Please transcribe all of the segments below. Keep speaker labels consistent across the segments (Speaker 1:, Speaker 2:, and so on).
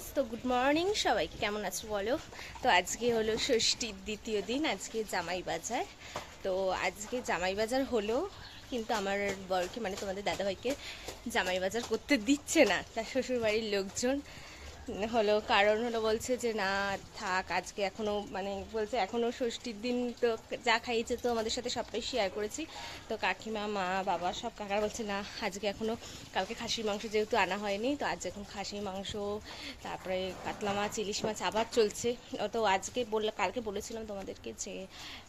Speaker 1: Guys, তো good morning সবাইকে। কেমন আছো বলো? তো আজকে হলো ষষ্ঠীর দ্বিতীয় দিন, আজকে জামাই বাজার। তো আজকে জামাই বাজার হলো, কিন্তু আমার বরকে মানে তোমাদের দাদাভাইকে জামাই বাজার করতে দিচ্ছে না তার শ্বশুরবাড়ির লোকজন। হলো কারণ হলো বলছে যে না থাক, আজকে এখনও মানে বলছে এখনও ষষ্ঠীর দিন, তো যা খাইয়েছে তো আমাদের সাথে সবটাই শেয়ার করেছি। তো কাকিমা, মা, বাবা সব কাকারা বলছে না আজকে এখনও, কালকে খাসির মাংস যেহেতু আনা হয়নি, তো আজ এখন খাসির মাংস, তারপরে কাতলা মাছ, ইলিশ মাছ আবার চলছে। তো আজকে কালকে বলেছিলাম তোমাদেরকে যে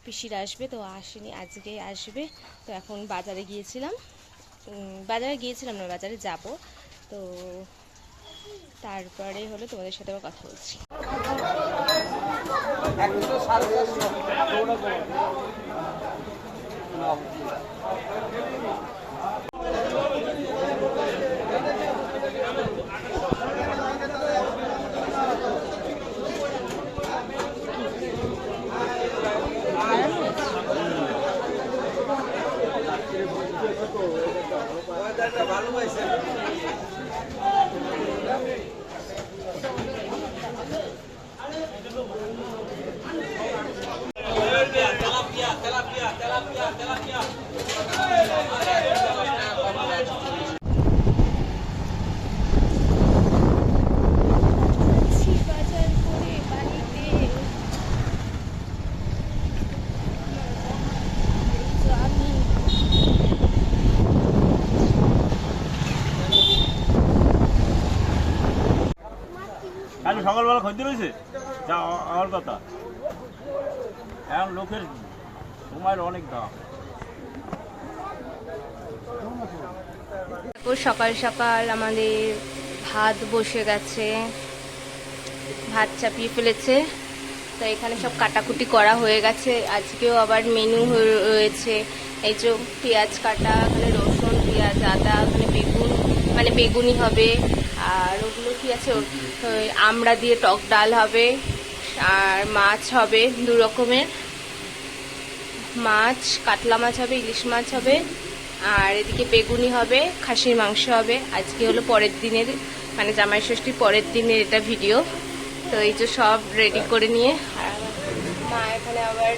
Speaker 1: পিসিরা আসবে, তো আসেনি, আজকে আসবে। তো এখন বাজারে গিয়েছিলাম, না বাজারে যাব। তো তারপরে হলো তোমাদের সাথে আবার কথা বলছি।
Speaker 2: সকালবেলা খদ্দের রয়েছে যা আমার কথা, এখন লোকের সময়ের অনেক দাম।
Speaker 1: সকাল সকাল আমাদের ভাত বসে গেছে, ভাত চাপিয়ে ফেলেছে। তো এখানে সব কাটাকুটি করা হয়ে গেছে। আজকেও আবার মেনু রয়েছে, এই যে পেঁয়াজ কাটা, এখানে রসুন, পেঁয়াজ, আদা, এখানে বেগুন মানে বেগুনি হবে। আর ওগুলো কি আছে, আমড়া দিয়ে টক ডাল হবে, আর মাছ হবে 2 রকমের মাছ, কাতলা মাছ হবে, ইলিশ মাছ হবে, আর এদিকে বেগুনি হবে, খাসির মাংস হবে। আজকে হলো পরের দিনের মানে জামাই ষষ্ঠীর পরের দিনের এটা ভিডিও। তো এই যে সব রেডি করে নিয়ে, আর মা এখানে আবার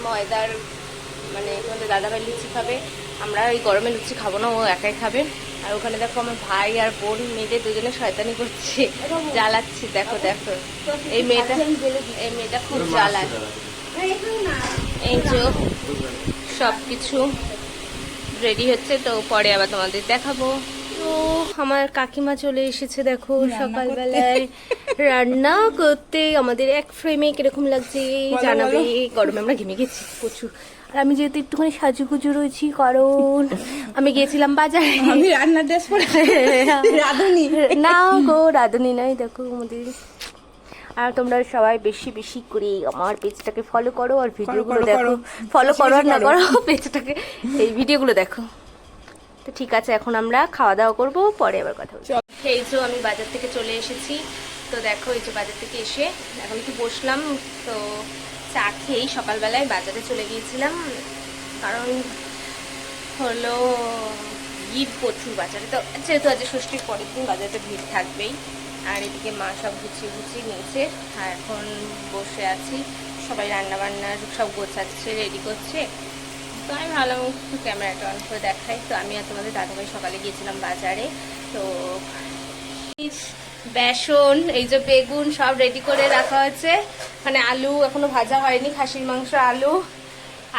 Speaker 1: ময়দার মানে তোমাদের দাদাভাই লুচি খাবে, আমরা এই গরমে লুচি খাবো না, ও একাই খাবে। আর ওখানে দেখো আমার ভাই আর বোন মিলে দুজনে শয়তানি করছে, জ্বালাচ্ছি। দেখো দেখো এই মেয়েটা খুব জ্বালায়। এই যে সব কিছু রেডি হচ্ছে, তো পরে আবার তোমাদের দেখাবো। তো আমার কাকিমা চলে এসেছে, দেখো সকালবেলায় রান্না করতে। আমাদের এক ফ্রেমে কিরকম লাগছে জানাবে। গরমে আমরা ঘেমে গেছি প্রচুর। আর আমি যেহেতু একটুখানি সাজুগুজু রয়েছি, কারণ আমি গিয়েছিলাম বাজারে।
Speaker 3: আমি রান্নার ড্রেস পরে রাঁধুনি
Speaker 1: না গো, রাঁধুনি নাই। দেখো আমাদের। আর তোমরা সবাই বেশি বেশি করে আমার পেজটাকে ফলো করো আর ভিডিওগুলো দেখো। ফলো করো আর না করো, পেজটাকে এই ভিডিওগুলো দেখো। তো ঠিক আছে, এখন আমরা খাওয়া দাওয়া করবো, পরে আবার কথা বলছি। এই যে আমি বাজার থেকে চলে এসেছি। তো দেখো এই যে বাজার থেকে এসে এখন একটু বসলাম। তো চা খেয়েই সকালবেলায় বাজারে চলে গিয়েছিলাম, কারণ হলো ভিড় প্রচুর বাজারে। তো যেহেতু আজ ষষ্ঠীর পরের দিন, বাজারে ভিড় থাকবেই। আর এদিকে মা সব গুছিয়ে নিয়েছে, আর এখন বসে আছি। সবাই রান্না বান্নার সব গোছাচ্ছে, রেডি করছে। তো আমি ভালো ক্যামেরাটা অন করে দেখাই। তো আমি আর তোমাদের দাদাভাই সকালে গিয়েছিলাম বাজারে। তো বেসন, এই যে বেগুন সব রেডি করে রাখা হয়েছে। মানে আলু এখনো ভাজা হয়নি, খাসির মাংস, আলু।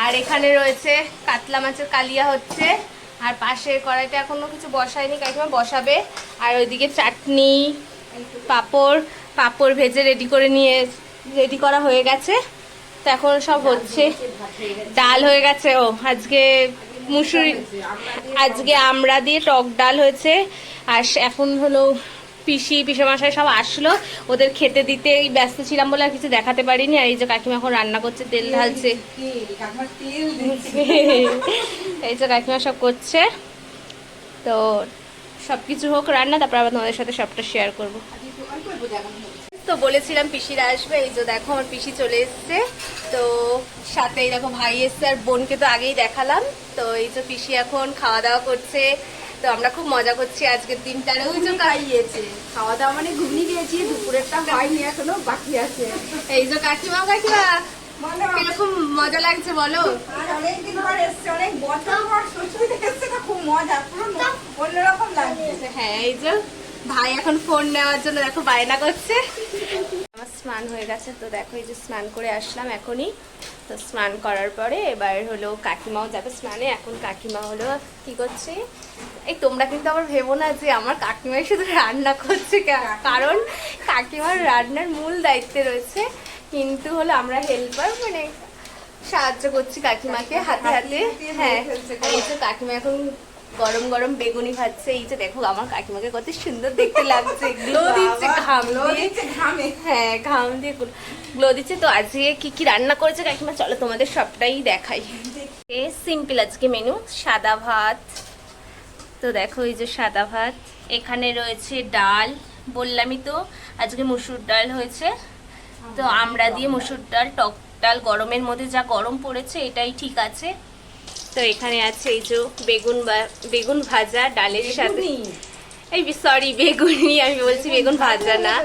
Speaker 1: আর এখানে রয়েছে কাতলা মাছের কালিয়া হচ্ছে। আর পাশের কড়াইতে এখনো কিছু বসায়নি, কাকিমা বসাবে। আর ওইদিকে চাটনি, পাঁপড় ভেজে রেডি করা হয়ে গেছে। তো এখন সব হচ্ছে। ডাল হয়ে গেছে, আজকে আজকে আমড়া দিয়ে টক ডাল হয়েছে। আর এখন হলো পিসেমশাই সব আসলো, ওদের খেতে দিতে ব্যস্ত ছিলাম বলে আর কিছু দেখাতে পারিনি। আর এই যে কাকিমা এখন রান্না করছে, তেল ঢালছে। এই যে কাকিমা সব করছে। তো সবকিছু হোক রান্না, তারপর আবার তোমাদের সাথে সবটা শেয়ার করবো। তো বলেছিলাম পিসিরা আসবে, এই যে দেখো আমার পিসি চলে এসছে। তো সাথে এই দেখো ভাই এসছে, আর বোনকে তো আগেই দেখালাম। তো এই যে পিসি এখন খাওয়া দাওয়া করছে। তো আমরা খুব মজা করছি আজকের দিনটা। ওই যে
Speaker 3: খাইয়েছে, খাওয়া দাওয়া মানে ঘুগনি খেয়েছি, দুপুরেরটা হয়নি এখনো, বাকি আছে।
Speaker 1: এই যে কাকিমা কিরকম মজা লাগছে বলো?
Speaker 3: আর অনেকদিন পর এসছে, অনেক বছর পর শ্বশুর এসছে, তো খুব মজা, পুরো অন্যরকম লাগছে।
Speaker 1: হ্যাঁ, এই যে ভাই এখন ফোন নেওয়ার জন্য দেখো বায়না করছে। আমার স্নান হয়ে গেছে, তো দেখো এই যে স্নান করে আসলাম এখনই। তো স্নান করার পরে এবার হলো কাকিমাও যাবে স্নানে। এখন কাকিমা হলো কি করছে, এই তোমরা কিন্তু আবার ভেবো না যে আমার কাকিমাই শুধু রান্না করছে, কারণ কাকিমার রান্নার মূল দায়িত্বে রয়েছে, কিন্তু হলো আমরা হেল্পার, মানে সাহায্য করছি কাকিমাকে হাতে হাতে। হ্যাঁ, আর এই যে কাকিমা এখন গরম গরম বেগুনি ভাজছে। এই যে দেখো আমার কাকিমাকে কত সুন্দর দেখতে লাগছে, গ্লো দিচ্ছে ঘাম দিয়ে।
Speaker 3: ঘামে,
Speaker 1: হ্যাঁ, ঘাম দিয়ে গ্লো দিচ্ছে। তো আজকে কি কি রান্না করেছে কাকিমা চলো তোমাদের সবটাই দেখাই। সিম্পল আজকে মেনু, সাদা ভাত। তো দেখো এই যে সাদা ভাত, এখানে রয়েছে ডাল, বললামই তো আজকে মুসুর ডাল হয়েছে। তো আমরা দিয়ে মুসুর ডাল, টক ডাল, গরমের মধ্যে যা গরম পড়েছে এটাই ঠিক আছে। তো এখানে আছে এই যে বেগুন ভাজা ডালের সাথে, এই সরি বেগুনি, আমি বলছি বেগুন ভাজা না,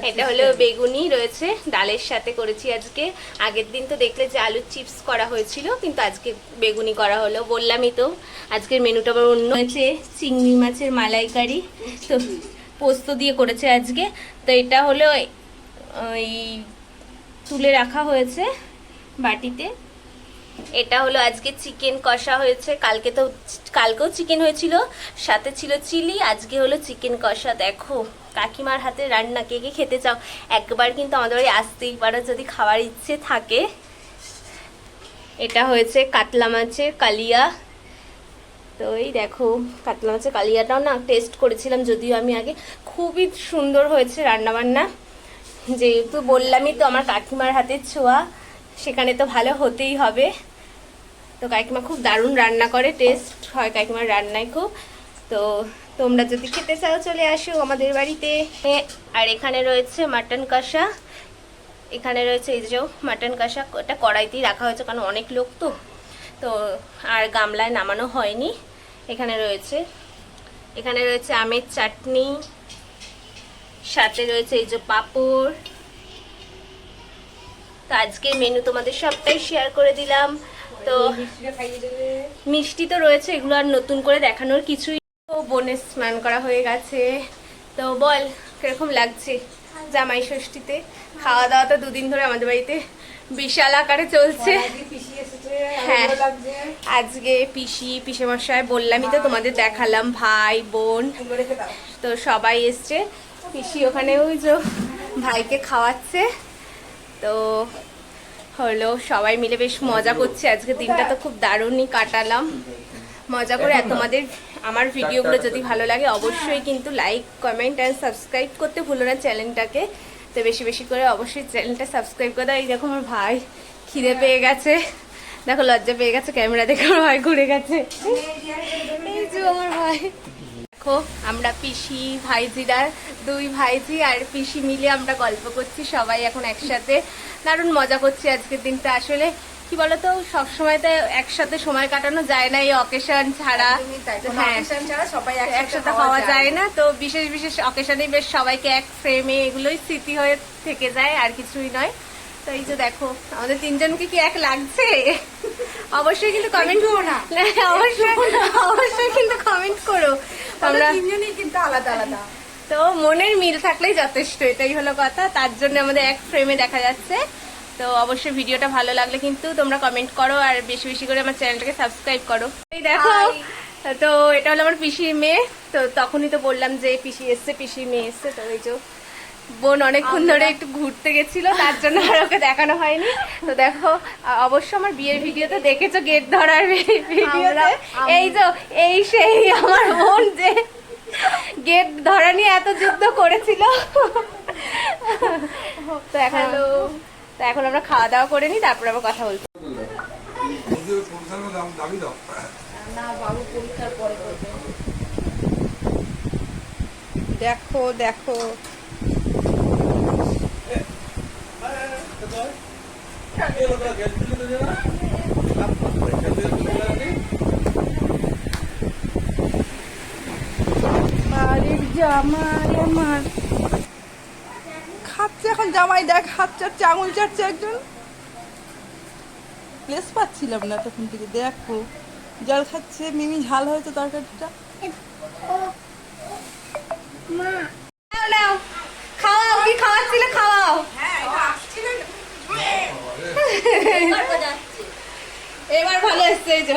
Speaker 1: এটা হলো বেগুনি রয়েছে ডালের সাথে করেছি আজকে। আগের দিন তো দেখলে যে আলুর চিপস করা হয়েছিল, কিন্তু আজকে বেগুনি করা হলো। বললামই তো আজকের মেনুটা আবার অন্য হয়েছে, চিংড়ি মাছের মালাইকারি, তো পোস্ত দিয়ে করেছে আজকে। তো এটা হলো ওই তুলে রাখা হয়েছে বাটিতে। এটা হলো আজকে চিকেন কষা হয়েছে, কালকেও চিকেন হয়েছিল, সাথে ছিল চিলি, আজকে হলো চিকেন কষা। দেখো কাকিমার হাতে রান্না, কে কে খেতে চাও একবার কিন্তু আমাদের বাড়ি আসতেই পারো যদি খাওয়ার ইচ্ছে থাকে। এটা হয়েছে কাতলা মাছের কালিয়া। তো এই দেখো কাতলা মাছের কালিয়াটাও না টেস্ট করেছিলাম, যদিও আমি আগে, খুবই সুন্দর হয়েছে রান্নাবান্না। যেহেতু বললামই তো আমার কাকিমার হাতের ছোঁয়া, সেখানে তো ভালো হতেই হবে। তো কাকিমা খুব দারুণ রান্না করে, টেস্ট হয় কাকিমার রান্নায় খুব। তো তোমরা যদি খেতে চাও চলে আসো আমাদের বাড়িতে। আর এখানে রয়েছে মাটন কষা, এখানে রয়েছে এই যে মাটন কষা, এটা কড়াইতেই রাখা হয়েছে কারণ অনেক লোক তো, তো আর গামলায় নামানো হয়নি। এখানে রয়েছে আমের চাটনি, সাথে রয়েছে এই যে পাঁপড়। তো আজকের মেনু তোমাদের সবটাই শেয়ার করে দিলাম। তো মিষ্টি তো রয়েছে, এগুলো আর নতুন করে দেখানোর কিছুই। তো বোনের স্নান করা হয়ে গেছে। তো বল কিরকম লাগছে জামাই ষষ্ঠীতে? খাওয়া দাওয়া তো দুদিন ধরে আমাদের বাড়িতে বিশাল আকারে চলছে। হ্যাঁ, আজকে পিসে মশাই, বললামই তো তোমাদের দেখালাম, ভাই বোন তো সবাই এসছে। পিসি ওখানে ওই যে ভাইকে খাওয়াচ্ছে। তো হলো সবাই মিলে বেশ মজা করছে আজকে দিনটা, তো খুব দারুণই কাটালাম মজা করে। আর তোমাদের আমার ভিডিওগুলো যদি ভালো লাগে অবশ্যই কিন্তু লাইক, কমেন্ট অ্যান্ড সাবস্ক্রাইব করতে ভুলো না চ্যানেলটাকে। তো বেশি বেশি করে অবশ্যই চ্যানেলটা সাবস্ক্রাইব করে দাও। এই দেখো আমার ভাই খিদে পেয়ে গেছে, দেখো লজ্জা পেয়ে গেছে, ক্যামেরা দেখে আমার ভাই ঘুরে গেছে। এই যে আমার ভাই, দেখো আমরা পিসি ভাইজিরা, দুই ভাইজি আর পিসি মিলে আমরা গল্প করছি সবাই এখন একসাথে, দারুণ মজা করছি আজকের দিনটা। আসলে কি বলতো, সবসময় তো একসাথে সময় কাটানো যায় না, এই অকেশন ছাড়া। হ্যাঁ,
Speaker 3: সবাই
Speaker 1: একসাথে খাওয়া যায় না, তো বিশেষ বিশেষ অকেশনে বেশ সবাইকে এক ফ্রেমে, এগুলোই স্মৃতি হয়ে থেকে যায়, আর কিছুই নয়। তো এই যে দেখো আমাদের তিনজনকে কি এক লাগছে? অবশ্যই কিন্তু কমেন্ট করো না, অবশ্যই কিন্তু কমেন্ট করো।
Speaker 3: আমরা তিনজনই কিন্তু আলাদা আলাদা,
Speaker 1: তো মনের মিল থাকলেই যথেষ্ট, এটাই হলো কথা। তার জন্য আমাদের এক ফ্রেমে দেখা যাচ্ছে। তো অবশ্যই ভিডিওটা ভালো লাগলে কিন্তু তোমরা কমেন্ট করো, আর বেশি বেশি করে আমার চ্যানেলটাকে সাবস্ক্রাইব করো। এই দেখো, তো এটা হলো আমার পিসির মেয়ে। তো তখনই তো বললাম যে পিসি এসছে, পিসির মেয়ে এসছে। তো এই যে বোন অনেকক্ষণ ধরে একটু ঘুরতে গেছিল, তার জন্য আর ওকে দেখানো হয়নি। তো দেখো অবশ্য আমার বিয়ের ভিডিওতে দেখেছো গেট ধরার ভিডিওতে, এই যে এই সেই আমার বোন যে গেট ধরা নিয়ে এত যুদ্ধ করেছিল। তো এখন আমরা খাওয়া দাওয়া করে নিই, তারপর আবার কথা বলবো।
Speaker 3: না বাবু পরীক্ষার পরে করবে। দেখো দেখো জামাই আমার খাচ্ছে এখন, জামাই দেখ হাত চাটছে, আঙুল চাটছে একজন। প্লেস পাচ্ছিলাম না তখন থেকে, দেখো জল খাচ্ছে, মিমি ঝাল হয়েছে তরকারিটা। নাও, নাও, খাওয়াও, কি খাওয়াচ্ছিলে খাওয়াও। এবার ভালো এসছে এই যে।